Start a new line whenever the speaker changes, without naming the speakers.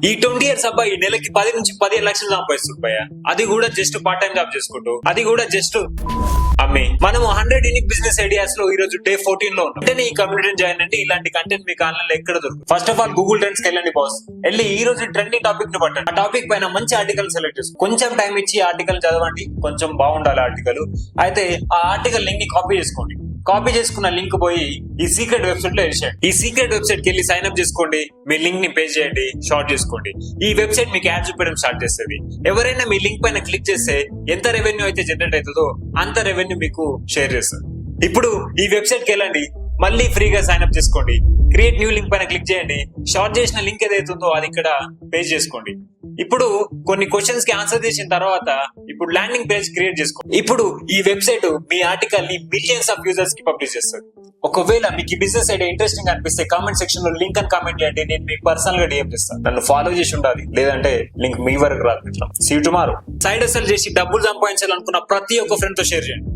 ఈ 20 years అబ్బాయి నెలకి 10 నుంచి 15 లక్షలు సంపాదిస్తుంటాయ. అది కూడా జస్ట్ పార్ట్ టైం జాబ్ చేసుకుంటూ, అది కూడా జస్ట్ అమ్మి. మనము 100 యూనిక్ బిజినెస్ ఐడియాస్ లో ఈ రోజు డే 14 లో ఉన్నాం. అంటే ఈ కమ్యూనిటీని జాయిన్ అంటే ఇలాంటి కంటెంట్ మీకు ఆన్లైన్ లో ఎక్కడ దొరుకుతుంది. First of all Google trends కి వెళ్ళండి బాస్. వెళ్ళి ఈ రోజు ట్రెండింగ్ టాపిక్ ని పట్టండి. ఆ టాపిక్ పైన మంచి ఆర్టికల్ సెలెక్ట్ చేసుకోండి. కొంచెం టైం ఇచ్చి ఆర్టికల్ చదవండి. కొంచెం బాగుండాలి ఆర్టికల్. అయితే ఆ ఆర్టికల్ లింక్ ని కాపీ చేసుకోండి. కాపీ చేసుకున్న లింక్ పోయి ఈ సీక్రెట్ వెబ్సైట్ లో వేసేయండి. ఈ సీక్రెట్ వెబ్సైట్ కి వెళ్ళి సైన్ అప్ చేసుకోండి. మీ లింక్ ని పే చేయండి, షార్ట్ చేసుకోండి. ఈ వెబ్సైట్ మీకు యాడ్ చూపించడం స్టార్ట్ చేస్తుంది. ఎవరైనా మీ లింక్ పైన క్లిక్ చేస్తే ఎంత రెవెన్యూ అయితే జనరేట్ అవుతుందో అంత రెవెన్యూ మీకు షేర్ చేస్తుంది. ఇప్పుడు ఈ వెబ్సైట్ కి వెళ్ళండి, మళ్ళీ ఫ్రీగా సైన్ అప్ చేసుకోండి. క్రియేట్ న్యూ లింక్ పైన క్లిక్ చేయండి. షార్ట్ చేసిన లింక్ ఏదైతుందో అది ఇక్కడ పేజ్ చేసుకోండి. ఇప్పుడు కొన్ని క్వశ్చన్స్ కి ఆన్సర్ చేసిన తర్వాత ఇప్పుడు ల్యాండింగ్ పేజ్ క్రియేట్ చేసుకోండి. ఇప్పుడు ఈ వెబ్సైట్ మీ ఆర్టికల్ ని మిలియన్స్ ఆఫ్ యూజర్స్ కి పబ్లిష్ చేస్తుంది. ఒకవేళ మీకు ఈ బిజినెస్ ఐడియా ఇంట్రెస్టింగ్ అనిపిస్తే కామెంట్ సెక్షన్ లో లింక్ అని కామెంట్ చేయండి. నేను మీకు పర్సనల్ గా డిఎం చేస్తాను. నన్ను ఫాలో చేసి ఉండాలి, లేదంటే లింక్ మీ వరకు రాదు. See you tomorrow. Side hustle చేసి డబ్బులు సంపాదించాలనుకున్న ప్రతి ఒక్క ఫ్రెండ్ తో షేర్ చేయండి.